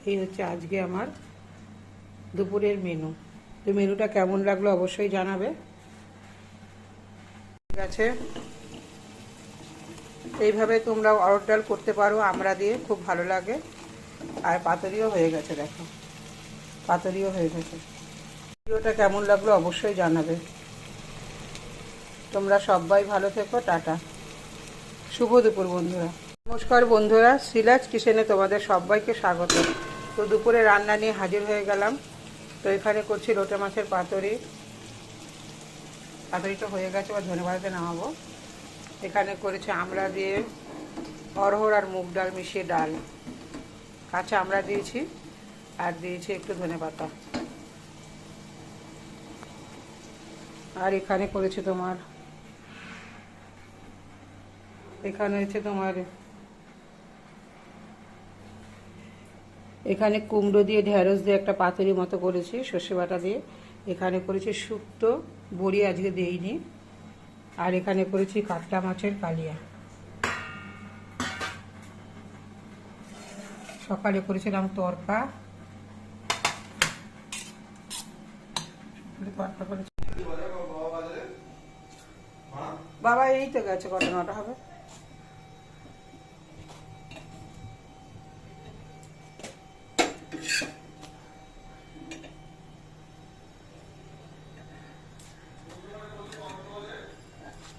এই হচ্ছে আজকে আমার দুপুরের মেনু। তো মেনুটা কেমন লাগলো অবশ্যই জানাবে। ঠিক আছে, এইভাবে তোমরা অরহর ডাল করতে পারো আমড়া দিয়ে, খুব ভালো লাগে। আর পাতুরিও হয়ে গেছে, দেখো পাতুরিও হয়ে গেছে। ভিডিওটা কেমন লাগলো অবশ্যই জানাবে। তোমরা সবাই ভালো থেকো, টাটা, শুভ দুপুর বন্ধুরা। নমস্কার বন্ধুরা, সিলাজ কিচেনে তোমাদের সবাইকে স্বাগত। তো দুপুরে রান্না নিয়ে হাজির হয়ে গেলাম। তো এখানে করছি লোটে মাছের পাতুরি। পাতুরিটা হয়ে গেছে, বা ধনেপাতাতে নামাবো। এখানে করেছে আমড়া দিয়ে অরহর আর মুগ ডাল মিশিয়ে ডাল, কাঁচা আমড়া দিয়েছি আর দিয়েছি একটু ধনেপাতা। আর এখানে করেছে তোমার, এখানে হচ্ছে তোমার, এখানে কুমড়ো দিয়ে ঢেঁড়স দিয়ে একটা পাতুরি মতো করেছি সর্ষে বাটা দিয়ে। এখানে করেছি শুক্তো, বড়ি আজকে দেইনি। আর এখানে করেছি কাতলা মাছের কালিয়া। সকালে করেছিলাম তরকা, বাবা এই তো গেছে, কত 9টা হবে।